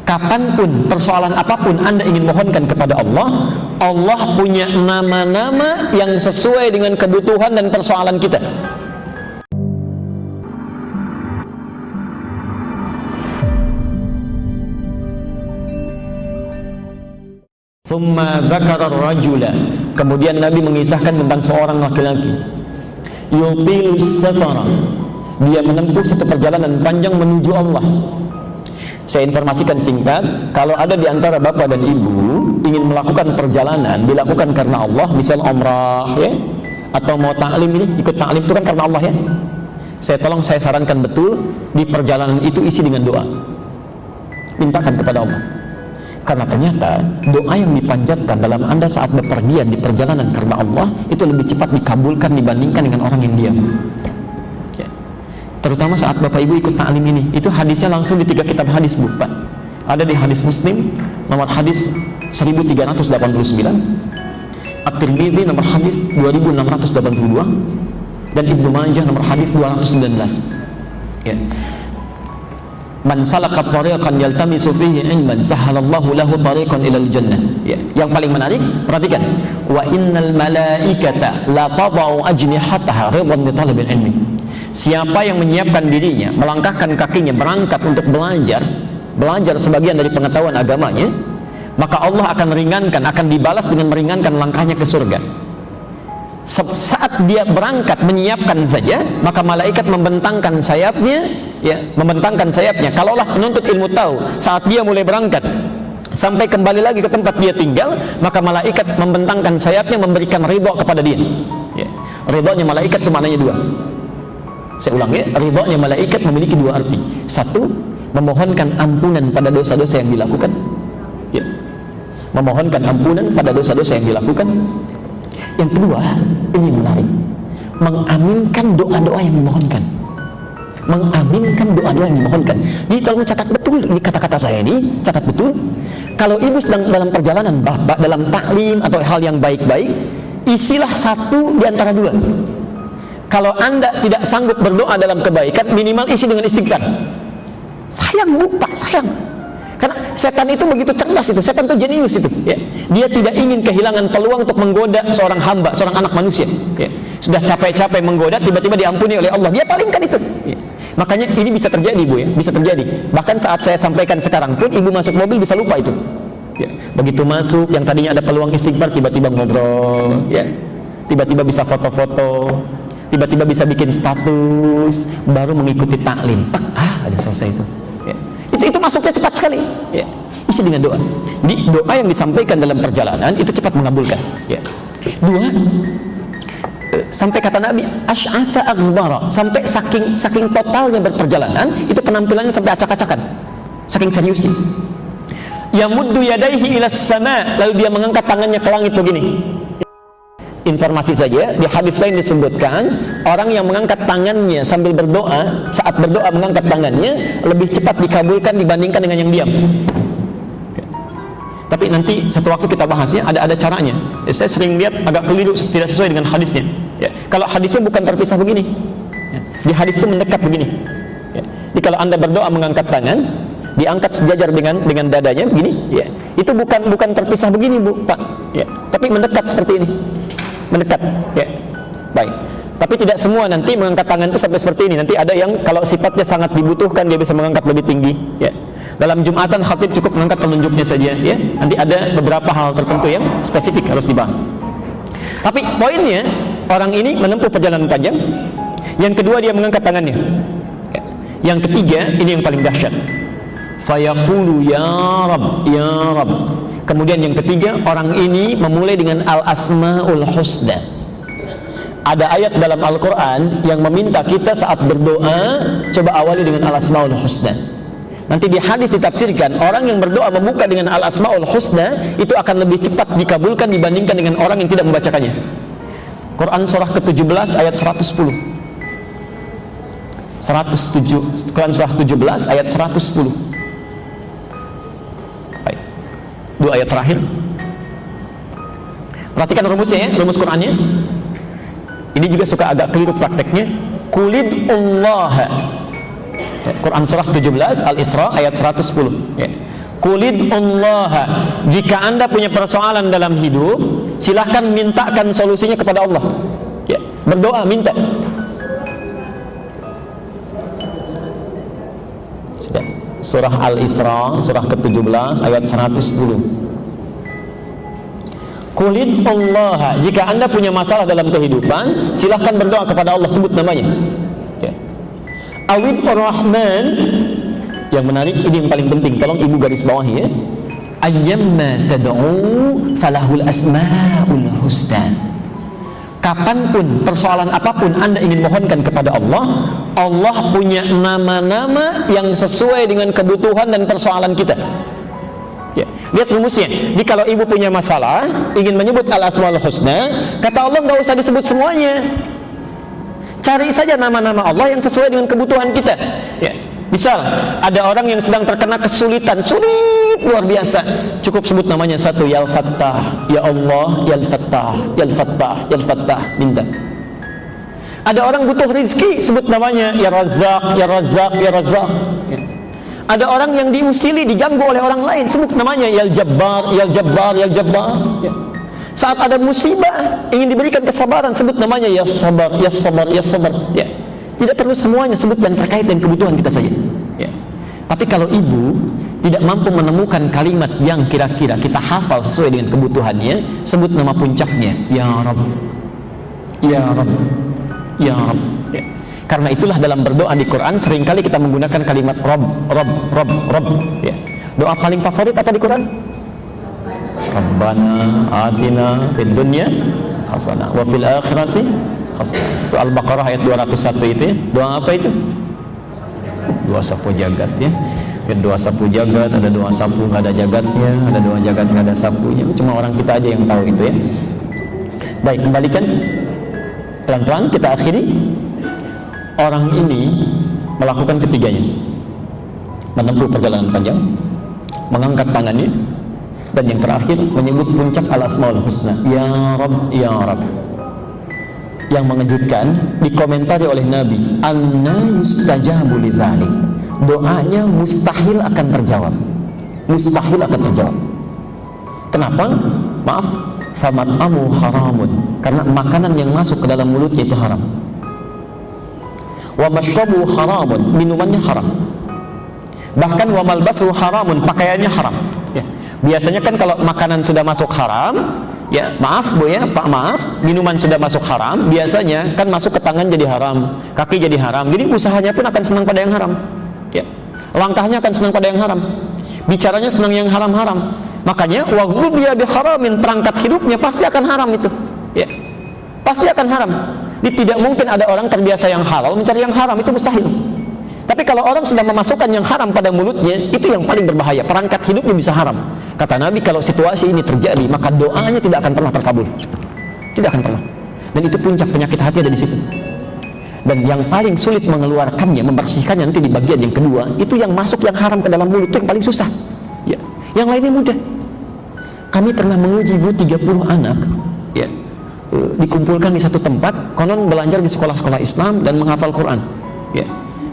Kapanpun, persoalan apapun Anda ingin mohonkan kepada Allah, Allah punya nama-nama yang sesuai dengan kebutuhan dan persoalan kita. Thumma dzakara ar-rajula, kemudian Nabi mengisahkan tentang seorang laki-laki yutilus safara, dia menempuh satu perjalanan panjang menuju Allah. Saya informasikan singkat, kalau ada di antara bapak dan ibu ingin melakukan perjalanan, dilakukan karena Allah, misal umrah ya, atau mau ta'lim ini, ikut ta'lim itu kan karena Allah ya. Saya sarankan betul, di perjalanan itu isi dengan doa. Mintakan kepada Allah. Karena ternyata doa yang dipanjatkan dalam Anda saat bepergian di perjalanan karena Allah itu lebih cepat dikabulkan dibandingkan dengan orang yang diam. Terutama saat Bapak Ibu ikut ta'lim ini, itu hadisnya langsung di 3 kitab hadis, Bu, Pak. Ada di hadis Muslim nomor hadis 1389, At-Tirmidzi nomor hadis 2682, dan Ibnu Majah nomor hadis 219. Ya. Man salaka tariqan yaltamisu fihi ilman sahalallahu lahu tariqan ilal jannah. Ya. Yang paling menarik, perhatikan, wa innal malaikata la tadau ajnihataha ridwan li talabil ilmi. Siapa yang menyiapkan dirinya, melangkahkan kakinya berangkat untuk belajar sebagian dari pengetahuan agamanya, maka Allah akan meringankan, akan dibalas dengan meringankan langkahnya ke surga. Saat dia berangkat menyiapkan saja, maka malaikat membentangkan sayapnya, ya, membentangkan sayapnya. Kalaulah penuntut ilmu tahu, saat dia mulai berangkat sampai kembali lagi ke tempat dia tinggal, maka malaikat membentangkan sayapnya, memberikan ridho kepada dia. Ya. Ridhonya malaikat itu maknanya 2. Saya ulang ya, ridhonya malaikat memiliki 2 arti. 1, memohonkan ampunan pada dosa-dosa yang dilakukan. Ya. Memohonkan ampunan pada dosa-dosa yang dilakukan. Yang kedua, ini yang menarik, mengaminkan doa-doa yang dimohonkan. Mengaminkan doa-doa yang dimohonkan. Jadi tolong catat betul ini kata-kata saya ini, catat betul. Kalau ibu sedang dalam perjalanan, bapak dalam taklim atau hal yang baik-baik, isilah 1 di antara 2. Kalau Anda tidak sanggup berdoa dalam kebaikan, minimal isi dengan istighfar. Sayang Bu, Pak, sayang. Karena setan itu begitu cerdas itu, setan itu jenius itu. Ya. Dia tidak ingin kehilangan peluang untuk menggoda seorang hamba, seorang anak manusia. Ya. Sudah capek-capek menggoda, tiba-tiba diampuni oleh Allah. Dia palingkan itu. Ya. Makanya ini bisa terjadi Bu ya, bisa terjadi. Bahkan saat saya sampaikan sekarang pun, ibu masuk mobil bisa lupa itu. Ya. Begitu masuk, yang tadinya ada peluang istighfar, tiba-tiba ngobrol. Ya. Tiba-tiba bisa foto-foto. Tiba-tiba bisa bikin status, baru mengikuti taklim, ada selesai itu. Ya. Itu masuknya cepat sekali. Ya. Isi dengan doa. Jadi doa yang disampaikan dalam perjalanan itu cepat mengabulkan. Ya. 2, sampai kata Nabi, asy'atha aghbara, sampai saking totalnya berperjalanan, itu penampilannya sampai acak-acakan, saking seriusnya. Yamuddu yadaihi ilas sama, lalu dia mengangkat tangannya ke langit begini. Informasi saja, di hadis lain disebutkan orang yang mengangkat tangannya sambil berdoa, saat berdoa mengangkat tangannya lebih cepat dikabulkan dibandingkan dengan yang diam. Tapi nanti satu waktu kita bahasnya, ada caranya. Saya sering lihat agak keliru, tidak sesuai dengan hadisnya. Ya. Kalau hadisnya bukan terpisah begini, ya. Di hadis itu mendekat begini. Ya. Jadi kalau Anda berdoa mengangkat tangan, diangkat sejajar dengan dadanya begini, ya. Itu bukan terpisah begini Bu, Pak. Ya. Tapi mendekat seperti ini. Mendekat, ya, baik. Tapi tidak semua nanti mengangkat tangan itu sampai seperti ini. Nanti ada yang kalau sifatnya sangat dibutuhkan dia bisa mengangkat lebih tinggi. Ya. Dalam Jumatan khatib cukup mengangkat telunjuknya saja. Ya. Nanti ada beberapa hal tertentu yang spesifik harus dibahas. Tapi poinnya orang ini menempuh perjalanan panjang. Yang kedua dia mengangkat tangannya. Ya. Yang ketiga ini yang paling dahsyat. Fayaqulu ya Rabb, ya Rabb. Kemudian yang ketiga, orang ini memulai dengan Al-Asma'ul Husna. Ada ayat dalam Al-Quran yang meminta kita saat berdoa, coba awali dengan Al-Asma'ul Husna. Nanti di hadis ditafsirkan, orang yang berdoa membuka dengan Al-Asma'ul Husna, itu akan lebih cepat dikabulkan dibandingkan dengan orang yang tidak membacakannya. Quran surah ke-17 ayat 110. Quran surah 17 ayat 110. 2 ayat terakhir. Perhatikan rumusnya ya, rumus Qur'annya. Ini juga suka agak keliru prakteknya. Qulidullah. Quran surah 17 Al-Isra ayat 110. Ya. Qulid Allah, jika Anda punya persoalan dalam hidup, silahkan mintakan solusinya kepada Allah. Ya, berdoa, minta. Sudah. Surah Al-Isra, surah ke-17 ayat 110. Qulid Allah, jika Anda punya masalah dalam kehidupan, silahkan berdoa kepada Allah, sebut namanya. Ya. Awid Ar-Rahman. Yang menarik, ini yang paling penting, tolong ibu garis bawahi ya. Ayyamma tad'u falahul asmaul husna. Kapanpun, persoalan apapun Anda ingin mohonkan kepada Allah, Allah punya nama-nama yang sesuai dengan kebutuhan dan persoalan kita. Ya, lihat rumusnya. Jadi kalau ibu punya masalah, ingin menyebut al-asmaul husna, kata Allah nggak usah disebut semuanya. Cari saja nama-nama Allah yang sesuai dengan kebutuhan kita. Ya. Misal, ada orang yang sedang terkena kesulitan, sulit luar biasa, cukup sebut namanya satu, Ya Al-Fattah, Ya Allah, Ya Al-Fattah, Ya Al-Fattah, Ya Al-Fattah, minta. Ada orang butuh rezeki, sebut namanya Ya Razzaq, Ya Razzaq, Ya Razzaq. Ya. Ada orang yang diusili, diganggu oleh orang lain, sebut namanya Ya Al-Jabbar, Ya Al-Jabbar, Ya Al-Jabbar. Ya. Saat ada musibah, ingin diberikan kesabaran, sebut namanya Ya Sabar, Ya Sabar, Ya Sabar. Ya. Tidak perlu semuanya, sebut yang terkait dengan kebutuhan kita saja. Ya. Tapi kalau ibu tidak mampu menemukan kalimat yang kira-kira kita hafal sesuai dengan kebutuhannya, sebut nama puncaknya, Ya Rabb, Ya Rabb, Ya Rabb. Ya. Karena itulah dalam berdoa di Quran seringkali kita menggunakan kalimat Rabb, Rabb, Rabb, Rabb. Ya. Doa paling favorit apa di Quran? Rabbana atina fid dunya hasanah wa fil akhirati hasanah. Itu Al-Baqarah ayat 201 itu ya. Doa apa itu? Doa sapu jagat ya. Doa sapu jagat, ada doa sapu nggak ada jagatnya, ada doa jagat nggak ada sapunya. Cuma orang kita aja yang tahu itu ya. Baik, kembalikan pelan-pelan, kita akhiri. Orang ini melakukan ketiganya, menempuh perjalanan panjang, mengangkat tangannya, dan yang terakhir menyebut puncak al-asmaul husna, Ya Rabb, Ya Rabb. Yang mengejutkan, dikomentari oleh Nabi, anna yustajabu lidzalik, doanya mustahil akan terjawab, mustahil akan terjawab. Kenapa? Maaf, famat'amu haramun, karena makanan yang masuk ke dalam mulutnya itu haram. Wa mashrabu haramun, minumannya haram. Bahkan wa malbasu haramun, pakaiannya haram. Ya. Biasanya kan kalau makanan sudah masuk haram, ya maaf Bu ya, Pak maaf, minuman sudah masuk haram, biasanya kan masuk ke tangan jadi haram, kaki jadi haram. Jadi usahanya pun akan senang pada yang haram. Ya. Langkahnya akan senang pada yang haram. Bicaranya senang yang haram-haram. Makanya wa ghudhiya bi haramin, perangkat hidupnya pasti akan haram itu. Ya. Pasti akan haram. Jadi tidak mungkin ada orang terbiasa yang halal mencari yang haram, itu mustahil. Tapi kalau orang sudah memasukkan yang haram pada mulutnya, itu yang paling berbahaya, perangkat hidupnya bisa haram. Kata Nabi, kalau situasi ini terjadi, maka doanya tidak akan pernah terkabul. Tidak akan pernah. Dan itu puncak penyakit hati ada di situ. Dan yang paling sulit mengeluarkannya, membersihkannya nanti di bagian yang kedua, itu yang masuk yang haram ke dalam mulut, itu yang paling susah. Ya. Yang lainnya mudah. Kami pernah menguji 30 anak, ya, dikumpulkan di satu tempat, konon belajar di sekolah-sekolah Islam dan menghafal Quran. Ya.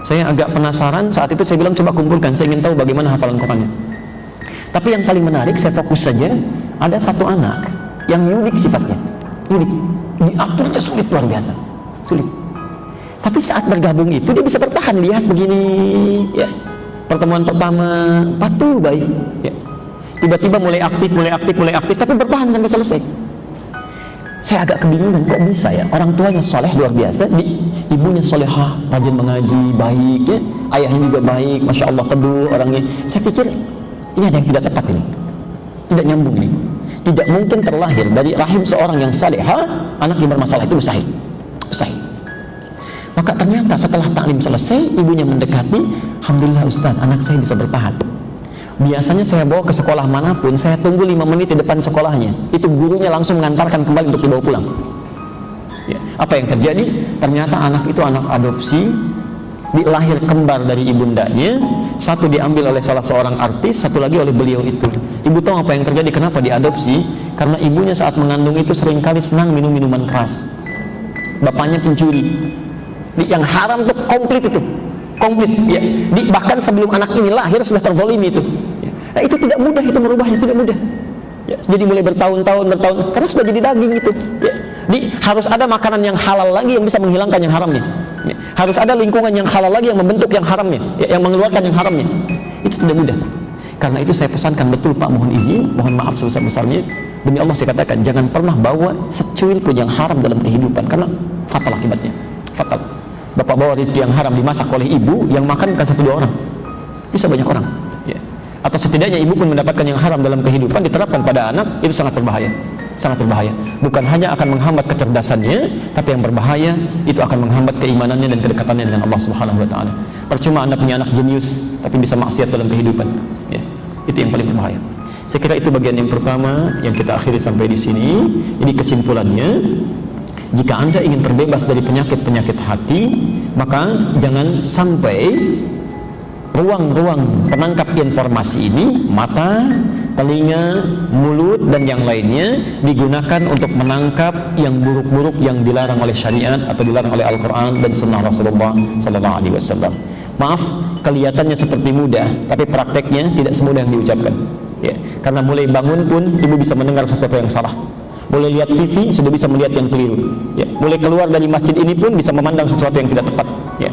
Saya agak penasaran, saat itu saya bilang coba kumpulkan, saya ingin tahu bagaimana hafalan Qurannya. Tapi yang paling menarik, saya fokus saja, ada satu anak yang unik sifatnya, unik, diaturnya sulit luar biasa, sulit. Tapi saat bergabung itu dia bisa bertahan, lihat begini, ya. Pertemuan pertama patuh baik, ya. Tiba-tiba mulai aktif, tapi bertahan sampai selesai. Saya agak kebingungan, kok bisa ya, orang tuanya soleh luar biasa, ibunya solehah, rajin mengaji, baik ya, ayahnya juga baik, masya Allah teduh orangnya. Saya pikir ini ada yang tidak tepat ini, tidak nyambung ini. Tidak mungkin terlahir dari rahim seorang yang salehah anak yang bermasalah, itu mustahil, mustahil. Maka ternyata setelah taklim selesai, ibunya mendekati, alhamdulillah Ustaz, anak saya bisa bertahan. Biasanya saya bawa ke sekolah manapun, saya tunggu 5 menit di depan sekolahnya, itu gurunya langsung mengantarkan kembali untuk dibawa pulang. Ya. Apa yang terjadi? Ternyata anak itu anak adopsi, dilahir kembar dari ibundanya, satu diambil oleh salah seorang artis, satu lagi oleh beliau itu. Ibu tahu apa yang terjadi? Kenapa diadopsi? Karena ibunya saat mengandung itu seringkali senang minum minuman keras, bapaknya pencuri. Yang haram tuh komplit itu, komplit ya. Bahkan sebelum anak ini lahir sudah terzolimi itu ya. Nah, itu tidak mudah, itu merubahnya tidak mudah. Ya, jadi mulai bertahun-tahun karena sudah jadi daging itu. Ya. Jadi harus ada makanan yang halal lagi yang bisa menghilangkan yang haramnya. Ya. Harus ada lingkungan yang halal lagi yang membentuk yang haramnya, ya, yang mengeluarkan yang haramnya. Itu tidak mudah. Karena itu saya pesankan betul Pak, mohon izin, mohon maaf sebesar-besarnya. Demi Allah saya katakan, jangan pernah bawa secuil pun yang haram dalam kehidupan, karena fatal akibatnya. Fatal. Bapak bawa rezeki yang haram dimasak oleh ibu, yang makan bukan 1-2 orang, bisa banyak orang. Ya. Atau setidaknya ibu pun mendapatkan yang haram dalam kehidupan diterapkan pada anak, itu sangat berbahaya. Sangat berbahaya. Bukan hanya akan menghambat kecerdasannya, tapi yang berbahaya itu akan menghambat keimanannya dan kedekatannya dengan Allah Subhanahu wa taala. Percuma Anda punya anak jenius tapi bisa maksiat dalam kehidupan. Ya. Itu yang paling berbahaya. Saya kira itu bagian yang pertama yang kita akhiri sampai di sini. Jadi kesimpulannya, jika Anda ingin terbebas dari penyakit-penyakit hati, maka jangan sampai ruang-ruang penangkap informasi ini, mata, telinga, mulut, dan yang lainnya digunakan untuk menangkap yang buruk-buruk yang dilarang oleh syariat atau dilarang oleh Al-Quran dan Sunnah Rasulullah Sallallahu Alaihi Wasallam. Maaf, kelihatannya seperti mudah, tapi prakteknya tidak semudah yang diucapkan. Ya, karena mulai bangun pun ibu bisa mendengar sesuatu yang salah. Mulai lihat TV sudah bisa melihat yang keliru. Ya, mulai keluar dari masjid ini pun bisa memandang sesuatu yang tidak tepat. Ya.